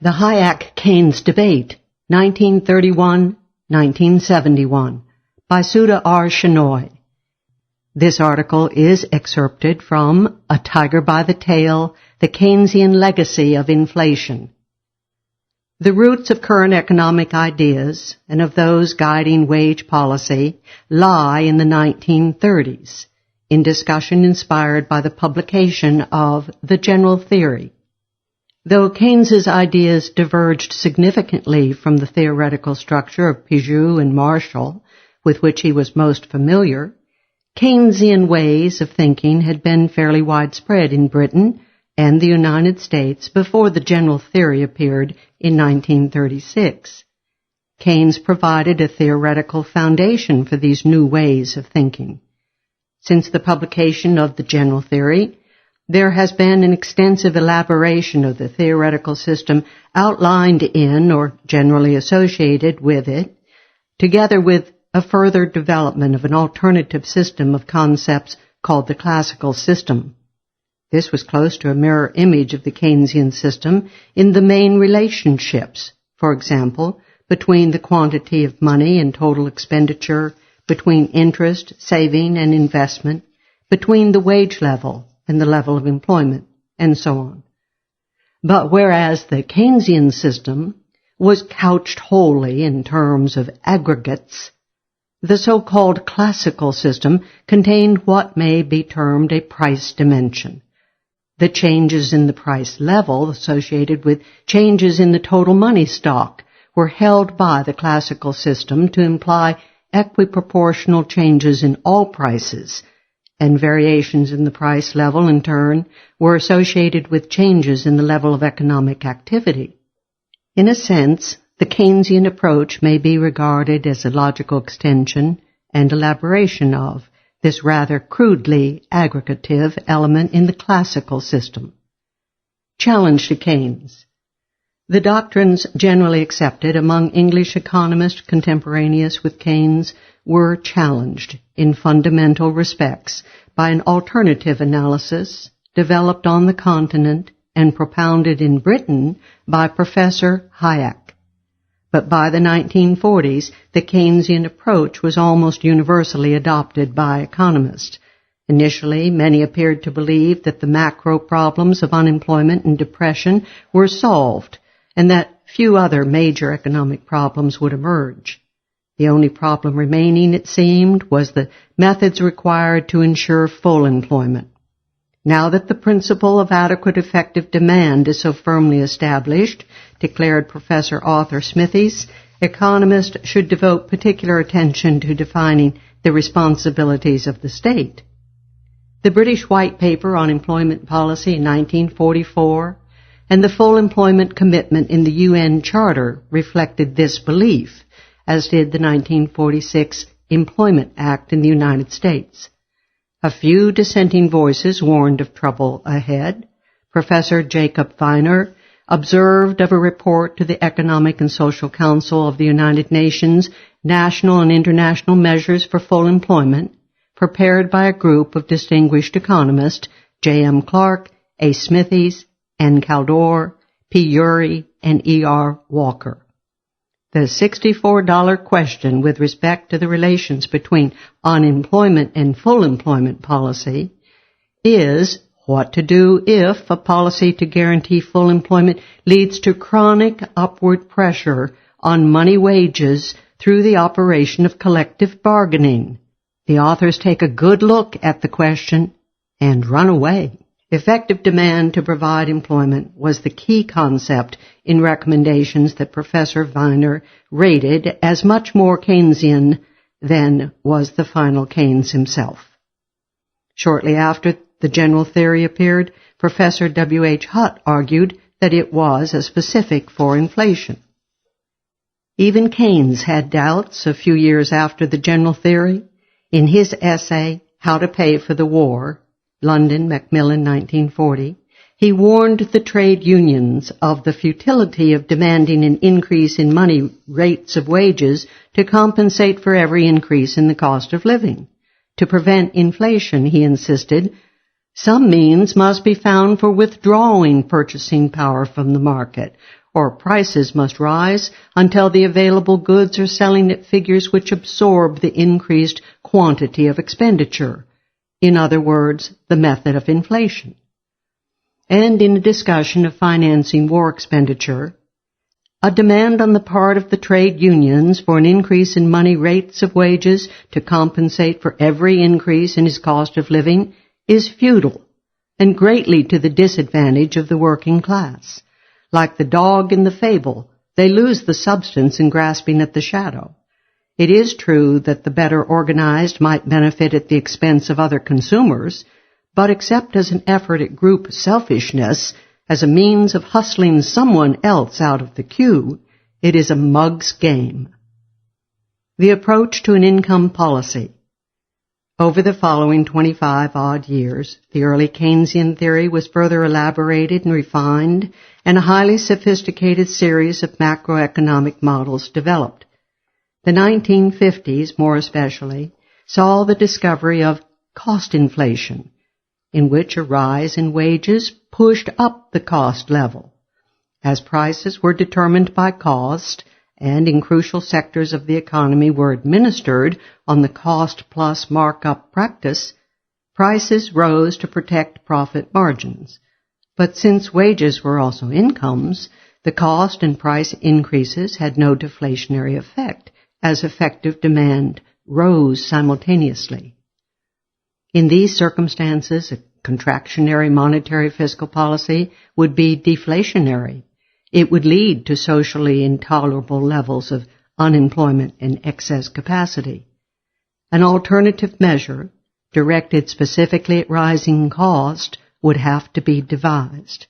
The Hayek-Keynes Debate, 1931-1971, by Sudha R. Shenoy. This article is excerpted from A Tiger by the Tail, The Keynesian Legacy of Inflation. The roots of current economic ideas and of those guiding wage policy lie in the 1930s, in discussion inspired by the publication of The General Theory. Though Keynes's ideas diverged significantly from the theoretical structure of Piaget and Marshall, with which he was most familiar, Keynesian ways of thinking had been fairly widespread in Britain and the United States before the General Theory appeared in 1936. Keynes provided a theoretical foundation for these new ways of thinking. Since the publication of the General Theory, there has been an extensive elaboration of the theoretical system outlined in or generally associated with it, together with a further development of an alternative system of concepts called the classical system. This was close to a mirror image of the Keynesian system in the main relationships, for example, between the quantity of money and total expenditure, between interest, saving, and investment, between the wage level and the level of employment, and so on. But whereas the Keynesian system was couched wholly in terms of aggregates, the so-called classical system contained what may be termed a price dimension. The changes in the price level associated with changes in the total money stock were held by the classical system to imply equiproportional changes in all prices, and variations in the price level, in turn, were associated with changes in the level of economic activity. In a sense, the Keynesian approach may be regarded as a logical extension and elaboration of this rather crudely aggregative element in the classical system. Challenge to Keynes. The doctrines generally accepted among English economists contemporaneous with Keynes were challenged in fundamental respects by an alternative analysis developed on the continent and propounded in Britain by Professor Hayek. But by the 1940s, the Keynesian approach was almost universally adopted by economists. Initially, many appeared to believe that the macro problems of unemployment and depression were solved, and that few other major economic problems would emerge. The only problem remaining, it seemed, was the methods required to ensure full employment. Now that the principle of adequate effective demand is so firmly established, declared Professor Arthur Smithies, economists should devote particular attention to defining the responsibilities of the state. The British White Paper on Employment Policy in 1944 and the full employment commitment in the UN Charter reflected this belief, as did the 1946 Employment Act in the United States. A few dissenting voices warned of trouble ahead. Professor Jacob Viner observed of a report to the Economic and Social Council of the United Nations, National and International Measures for Full Employment, prepared by a group of distinguished economists, J.M. Clark, A. Smithies, N. Caldor, P. Urey, and E.R. Walker. The $64 question with respect to the relations between unemployment and full employment policy is what to do if a policy to guarantee full employment leads to chronic upward pressure on money wages through the operation of collective bargaining. The authors take a good look at the question and run away. Effective demand to provide employment was the key concept in recommendations that Professor Viner rated as much more Keynesian than was the final Keynes himself. Shortly after the General Theory appeared, Professor W. H. Hutt argued that it was a specific for inflation. Even Keynes had doubts a few years after the General Theory. In his essay, How to Pay for the War, London, Macmillan, 1940, he warned the trade unions of the futility of demanding an increase in money rates of wages to compensate for every increase in the cost of living. To prevent inflation, he insisted, some means must be found for withdrawing purchasing power from the market, or prices must rise until the available goods are selling at figures which absorb the increased quantity of expenditure. In other words, the method of inflation. And in a discussion of financing war expenditure, a demand on the part of the trade unions for an increase in money rates of wages to compensate for every increase in his cost of living is futile and greatly to the disadvantage of the working class. Like the dog in the fable, they lose the substance in grasping at the shadow. It is true that the better organized might benefit at the expense of other consumers, but except as an effort at group selfishness, as a means of hustling someone else out of the queue, it is a mug's game. The approach to an income policy. Over the following 25-odd years, the early Keynesian theory was further elaborated and refined, and a highly sophisticated series of macroeconomic models developed. The 1950s, more especially, saw the discovery of cost inflation, in which a rise in wages pushed up the cost level. As prices were determined by cost, and in crucial sectors of the economy were administered on the cost-plus markup practice, prices rose to protect profit margins. But since wages were also incomes, the cost and price increases had no deflationary effect, as effective demand rose simultaneously. In these circumstances, a contractionary monetary fiscal policy would be deflationary. It would lead to socially intolerable levels of unemployment and excess capacity. An alternative measure, directed specifically at rising cost, would have to be devised.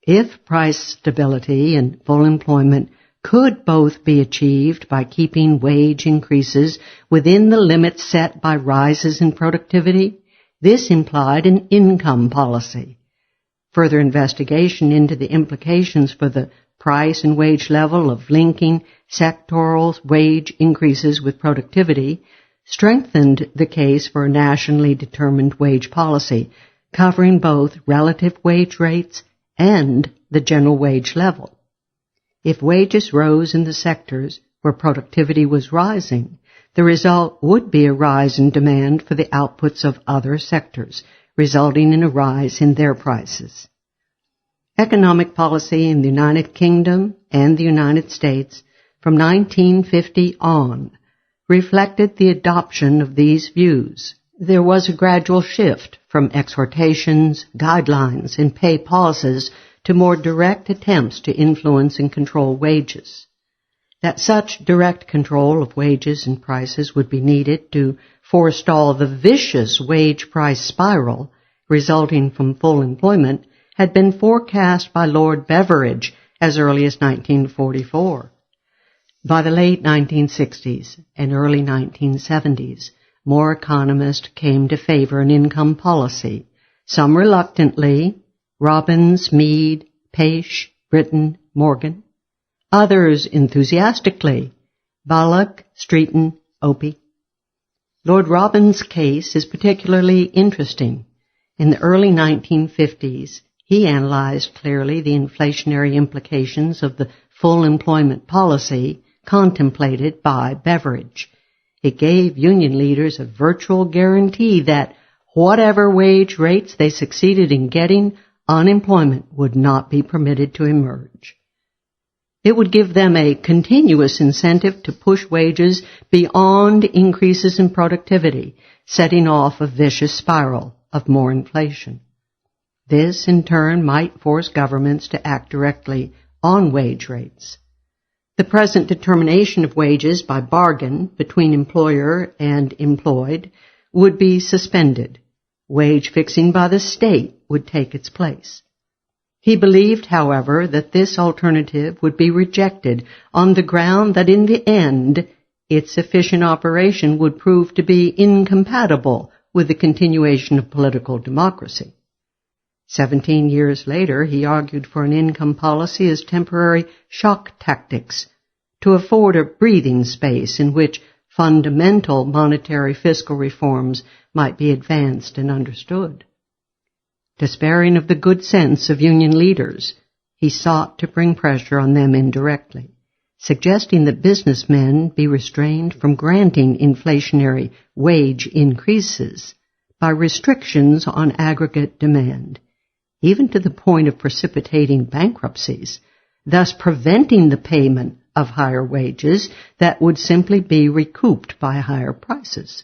If price stability and full employment could both be achieved by keeping wage increases within the limits set by rises in productivity, this implied an income policy. Further investigation into the implications for the price and wage level of linking sectoral wage increases with productivity strengthened the case for a nationally determined wage policy, covering both relative wage rates and the general wage level. If wages rose in the sectors where productivity was rising, the result would be a rise in demand for the outputs of other sectors, resulting in a rise in their prices. Economic policy in the United Kingdom and the United States from 1950 on reflected the adoption of these views. There was a gradual shift from exhortations, guidelines, and pay pauses to more direct attempts to influence and control wages. That such direct control of wages and prices would be needed to forestall the vicious wage-price spiral resulting from full employment had been forecast by Lord Beveridge as early as 1944. By the late 1960s and early 1970s, more economists came to favor an income policy, some reluctantly, Robbins, Mead, Page, Britton, Morgan, others enthusiastically, Bullock, Streeton, Opie. Lord Robbins' case is particularly interesting. In the early 1950s, he analyzed clearly the inflationary implications of the full employment policy contemplated by Beveridge. It gave union leaders a virtual guarantee that whatever wage rates they succeeded in getting, unemployment would not be permitted to emerge. It would give them a continuous incentive to push wages beyond increases in productivity, setting off a vicious spiral of more inflation. This, in turn, might force governments to act directly on wage rates. The present determination of wages by bargain between employer and employed would be suspended. Wage fixing by the state would take its place. He believed, however, that this alternative would be rejected on the ground that in the end its efficient operation would prove to be incompatible with the continuation of political democracy. 17 years later, he argued for an income policy as temporary shock tactics to afford a breathing space in which fundamental monetary fiscal reforms might be advanced and understood. Despairing of the good sense of union leaders, he sought to bring pressure on them indirectly, suggesting that businessmen be restrained from granting inflationary wage increases by restrictions on aggregate demand, even to the point of precipitating bankruptcies, thus preventing the payment of higher wages that would simply be recouped by higher prices.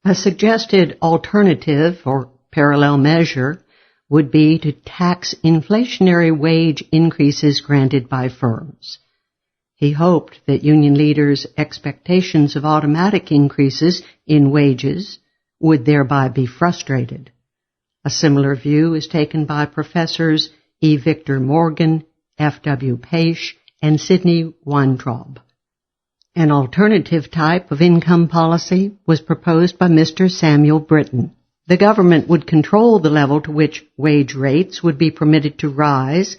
A suggested alternative or parallel measure would be to tax inflationary wage increases granted by firms. He hoped that union leaders' expectations of automatic increases in wages would thereby be frustrated. A similar view is taken by Professors E. Victor Morgan, F. W. Paish, and Sidney Weintraub. An alternative type of income policy was proposed by Mr. Samuel Britton. The government would control the level to which wage rates would be permitted to rise,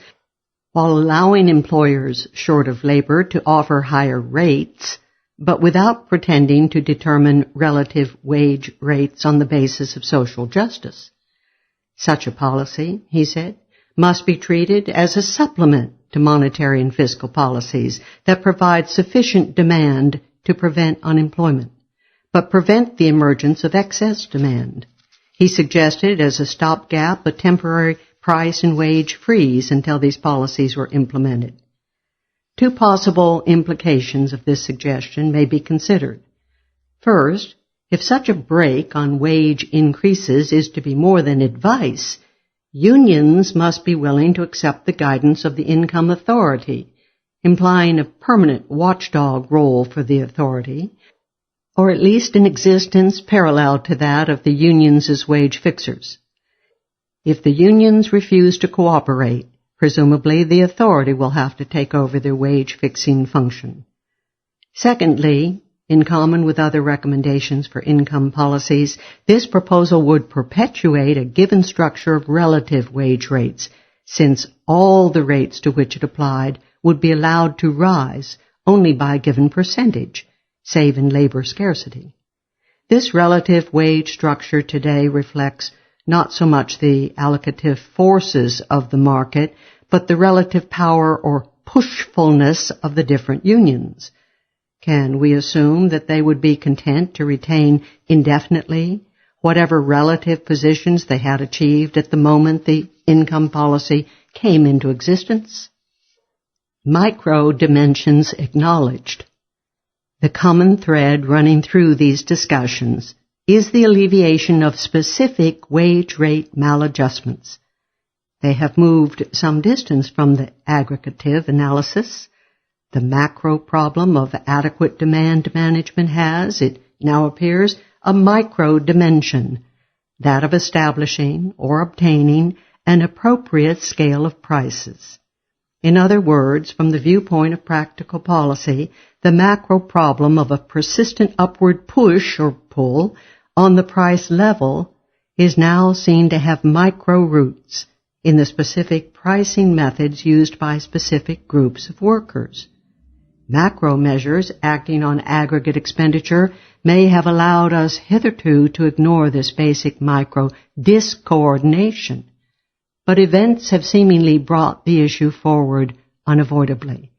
while allowing employers short of labor to offer higher rates, but without pretending to determine relative wage rates on the basis of social justice. Such a policy, he said, must be treated as a supplement to monetary and fiscal policies that provide sufficient demand to prevent unemployment, but prevent the emergence of excess demand. He suggested as a stopgap a temporary price and wage freeze until these policies were implemented. Two possible implications of this suggestion may be considered. First, if such a break on wage increases is to be more than advice, unions must be willing to accept the guidance of the income authority, implying a permanent watchdog role for the authority, or at least an existence parallel to that of the unions as wage fixers. If the unions refuse to cooperate, presumably the authority will have to take over their wage-fixing function. Secondly, in common with other recommendations for income policies, this proposal would perpetuate a given structure of relative wage rates, since all the rates to which it applied would be allowed to rise only by a given percentage, save in labor scarcity. This relative wage structure today reflects not so much the allocative forces of the market, but the relative power or pushfulness of the different unions. Can we assume that they would be content to retain indefinitely whatever relative positions they had achieved at the moment the income policy came into existence? Micro dimensions acknowledged. The common thread running through these discussions is the alleviation of specific wage rate maladjustments. They have moved some distance from the aggregative analysis. The macro problem of adequate demand management has, it now appears, a micro dimension, that of establishing or obtaining an appropriate scale of prices. In other words, from the viewpoint of practical policy, the macro problem of a persistent upward push or pull on the price level is now seen to have micro roots in the specific pricing methods used by specific groups of workers. Macro measures acting on aggregate expenditure may have allowed us hitherto to ignore this basic micro discoordination, but events have seemingly brought the issue forward unavoidably.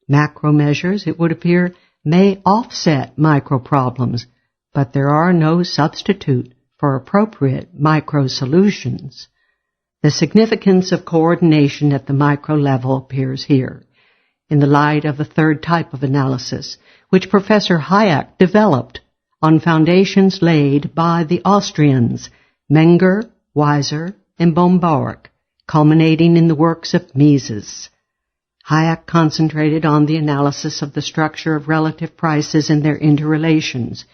Macro measures, it would appear, may offset micro problems, but there are no substitute for appropriate micro solutions. The significance of coordination at the micro level appears here, in the light of a third type of analysis, which Professor Hayek developed on foundations laid by the Austrians, Menger, Weiser, and Bombauer, culminating in the works of Mises. Hayek concentrated on the analysis of the structure of relative prices and their interrelations.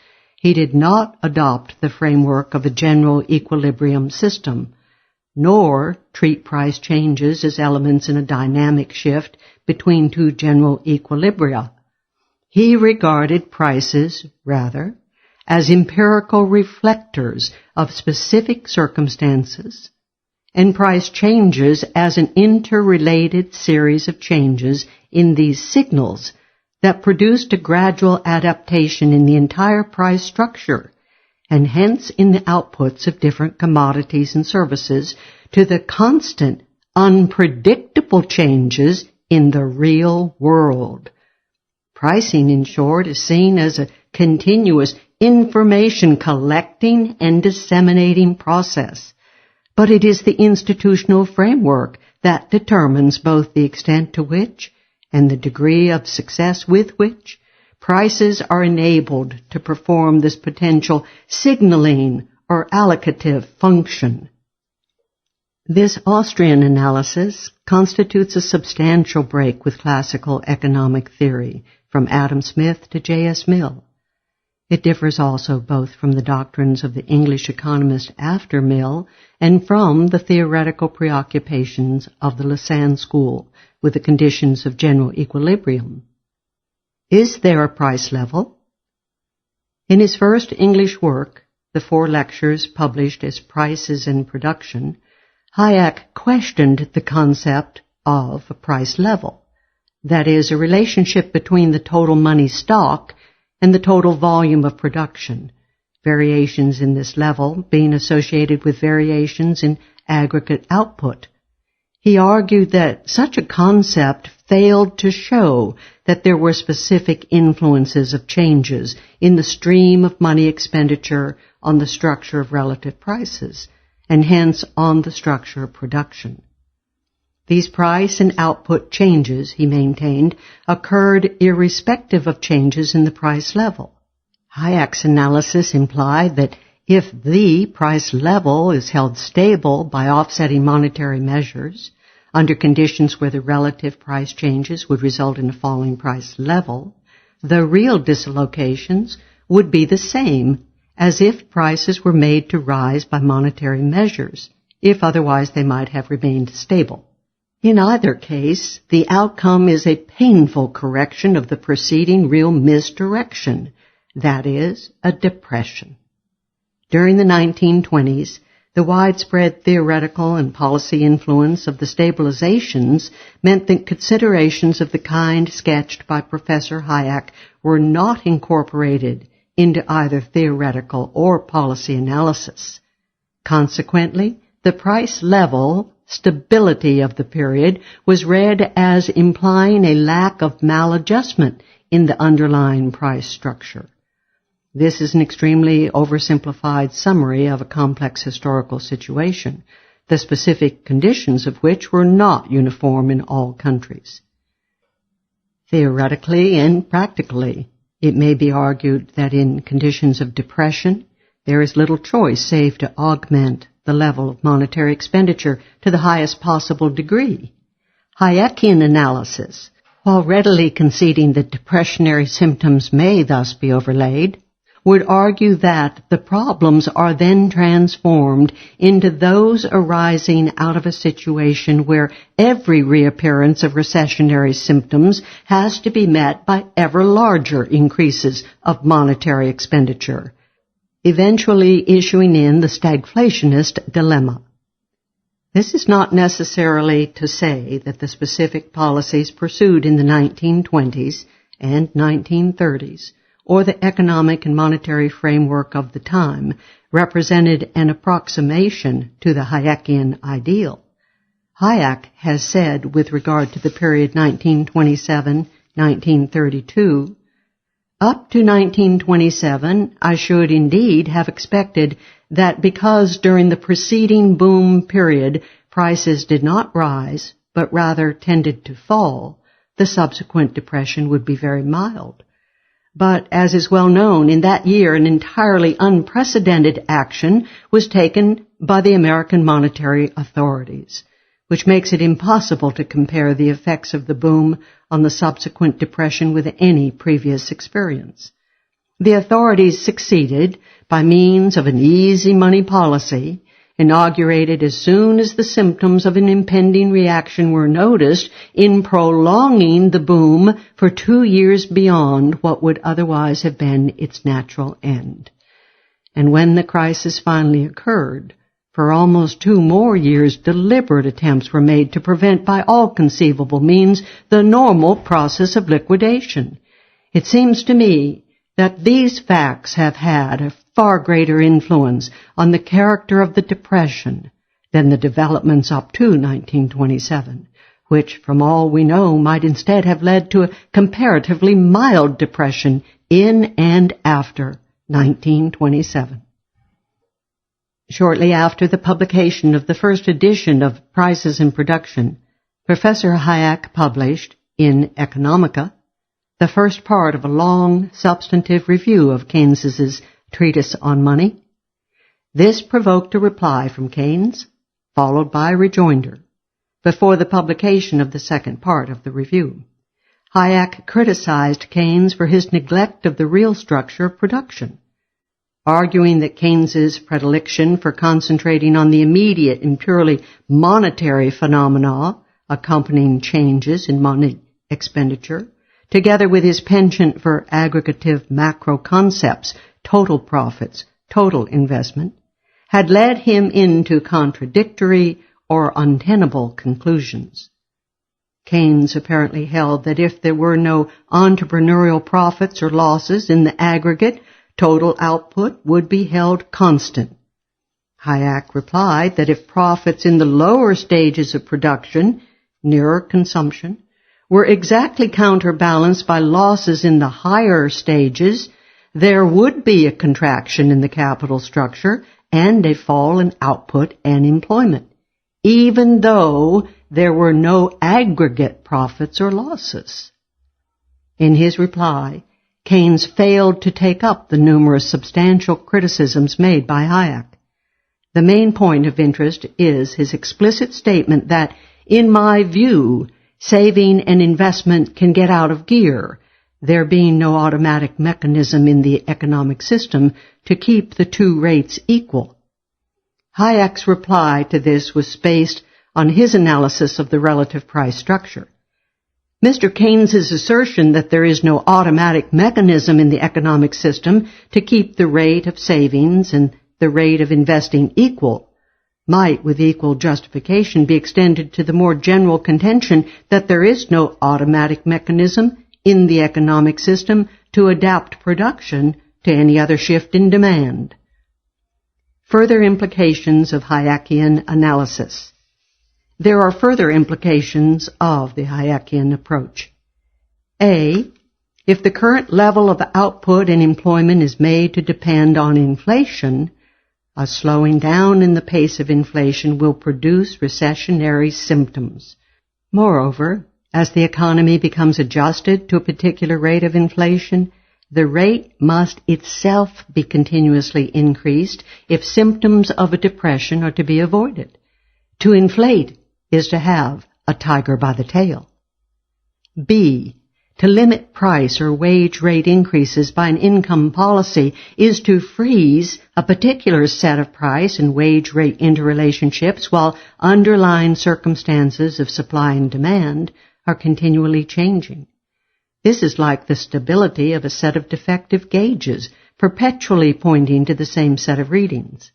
He did not adopt the framework of a general equilibrium system, nor treat price changes as elements in a dynamic shift between two general equilibria. He regarded prices, rather, as empirical reflectors of specific circumstances, and price changes as an interrelated series of changes in these signals that produced a gradual adaptation in the entire price structure, and hence in the outputs of different commodities and services, to the constant, unpredictable changes in the real world. Pricing, in short, is seen as a continuous information collecting and disseminating process. But it is the institutional framework that determines both the extent to which and the degree of success with which prices are enabled to perform this potential signaling or allocative function. This Austrian analysis constitutes a substantial break with classical economic theory, from Adam Smith to J.S. Mill. It differs also both from the doctrines of the English economist after Mill and from the theoretical preoccupations of the Lausanne school with the conditions of general equilibrium. Is there a price level? In his first English work, the 4 lectures published as Prices and Production, Hayek questioned the concept of a price level, that is, a relationship between the total money stock and the total volume of production, variations in this level being associated with variations in aggregate output. He argued that such a concept failed to show that there were specific influences of changes in the stream of money expenditure on the structure of relative prices, and hence on the structure of production. These price and output changes, he maintained, occurred irrespective of changes in the price level. Hayek's analysis implied that if the price level is held stable by offsetting monetary measures, under conditions where the relative price changes would result in a falling price level, the real dislocations would be the same as if prices were made to rise by monetary measures, if otherwise they might have remained stable. In either case, the outcome is a painful correction of the preceding real misdirection, that is, a depression. During the 1920s, the widespread theoretical and policy influence of the stabilizations meant that considerations of the kind sketched by Professor Hayek were not incorporated into either theoretical or policy analysis. Consequently, the price level stability of the period was read as implying a lack of maladjustment in the underlying price structure. This is an extremely oversimplified summary of a complex historical situation, the specific conditions of which were not uniform in all countries. Theoretically and practically, it may be argued that in conditions of depression, there is little choice save to augment the level of monetary expenditure to the highest possible degree. Hayekian analysis, while readily conceding that depressionary symptoms may thus be overlaid, would argue that the problems are then transformed into those arising out of a situation where every reappearance of recessionary symptoms has to be met by ever larger increases of monetary expenditure, eventually issuing in the stagflationist dilemma. This is not necessarily to say that the specific policies pursued in the 1920s and 1930s or the economic and monetary framework of the time represented an approximation to the Hayekian ideal. Hayek has said with regard to the period 1927-1932, up to 1927, I should indeed have expected that because during the preceding boom period prices did not rise, but rather tended to fall, the subsequent depression would be very mild. But, as is well known, in that year an entirely unprecedented action was taken by the American monetary authorities, which makes it impossible to compare the effects of the boom on the subsequent depression with any previous experience. The authorities succeeded, by means of an easy money policy, inaugurated as soon as the symptoms of an impending reaction were noticed, in prolonging the boom for 2 years beyond what would otherwise have been its natural end. And when the crisis finally occurred, for almost 2 more years deliberate attempts were made to prevent by all conceivable means the normal process of liquidation. It seems to me that these facts have had a far greater influence on the character of the depression than the developments up to 1927, which, from all we know, might instead have led to a comparatively mild depression in and after 1927. Shortly after the publication of the first edition of Prices in Production, Professor Hayek published, in Economica, the first part of a long, substantive review of Keynes's treatise on money. This provoked a reply from Keynes, followed by a rejoinder, before the publication of the second part of the review. Hayek criticized Keynes for his neglect of the real structure of production, arguing that Keynes's predilection for concentrating on the immediate and purely monetary phenomena accompanying changes in money expenditure, together with his penchant for aggregative macro concepts, total profits, total investment, had led him into contradictory or untenable conclusions. Keynes apparently held that if there were no entrepreneurial profits or losses in the aggregate, total output would be held constant. Hayek replied that if profits in the lower stages of production, nearer consumption, were exactly counterbalanced by losses in the higher stages, there would be a contraction in the capital structure and a fall in output and employment, even though there were no aggregate profits or losses. In his reply, Keynes failed to take up the numerous substantial criticisms made by Hayek. The main point of interest is his explicit statement that, in my view, saving and investment can get out of gear, there being no automatic mechanism in the economic system to keep the two rates equal. Hayek's reply to this was based on his analysis of the relative price structure. Mr. Keynes's assertion that there is no automatic mechanism in the economic system to keep the rate of savings and the rate of investing equal might, with equal justification, be extended to the more general contention that there is no automatic mechanism in the economic system to adapt production to any other shift in demand. Further implications of Hayekian analysis. There are further implications of the Hayekian approach. A. If the current level of output and employment is made to depend on inflation, a slowing down in the pace of inflation will produce recessionary symptoms. Moreover, as the economy becomes adjusted to a particular rate of inflation, the rate must itself be continuously increased if symptoms of a depression are to be avoided. To inflate is to have a tiger by the tail. B. To limit price or wage rate increases by an income policy is to freeze a particular set of price and wage rate interrelationships while underlying circumstances of supply and demand are continually changing. This is like the stability of a set of defective gauges, perpetually pointing to the same set of readings.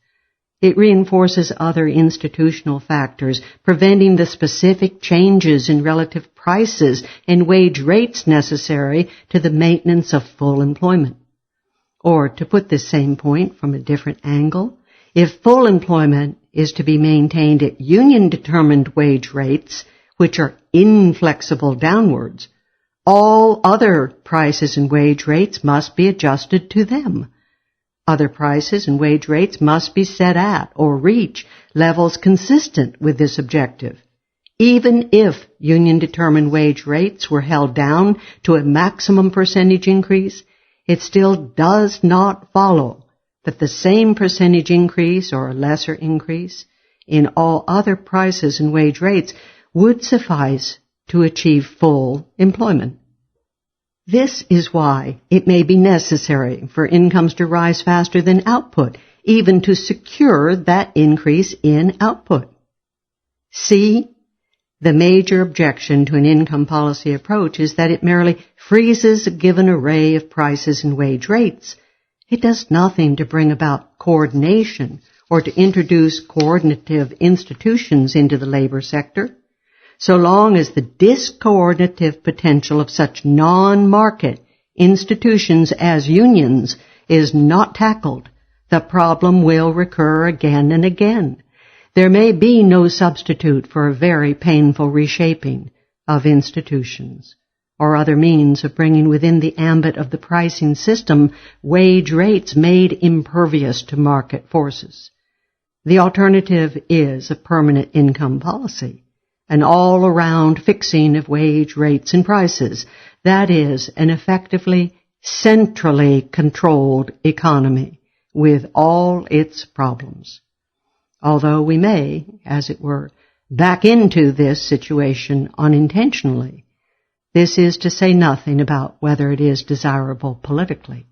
It reinforces other institutional factors, preventing the specific changes in relative prices and wage rates necessary to the maintenance of full employment. Or, to put this same point from a different angle, if full employment is to be maintained at union-determined wage rates, which are inflexible downwards, all other prices and wage rates must be adjusted to them. Other prices and wage rates must be set at or reach levels consistent with this objective. Even if union-determined wage rates were held down to a maximum percentage increase, it still does not follow that the same percentage increase or a lesser increase in all other prices and wage rates would suffice to achieve full employment. This is why it may be necessary for incomes to rise faster than output, even to secure that increase in output. C. The major objection to an income policy approach is that it merely freezes a given array of prices and wage rates. It does nothing to bring about coordination or to introduce coordinative institutions into the labor sector. So long as the discoordinative potential of such non-market institutions as unions is not tackled, the problem will recur again and again. there may be no substitute for a very painful reshaping of institutions or other means of bringing within the ambit of the pricing system wage rates made impervious to market forces. The alternative is a permanent income policy, an all-around fixing of wage rates and prices. That is, an effectively centrally controlled economy with all its problems. Although we may, as it were, back into this situation unintentionally, this is to say nothing about whether it is desirable politically.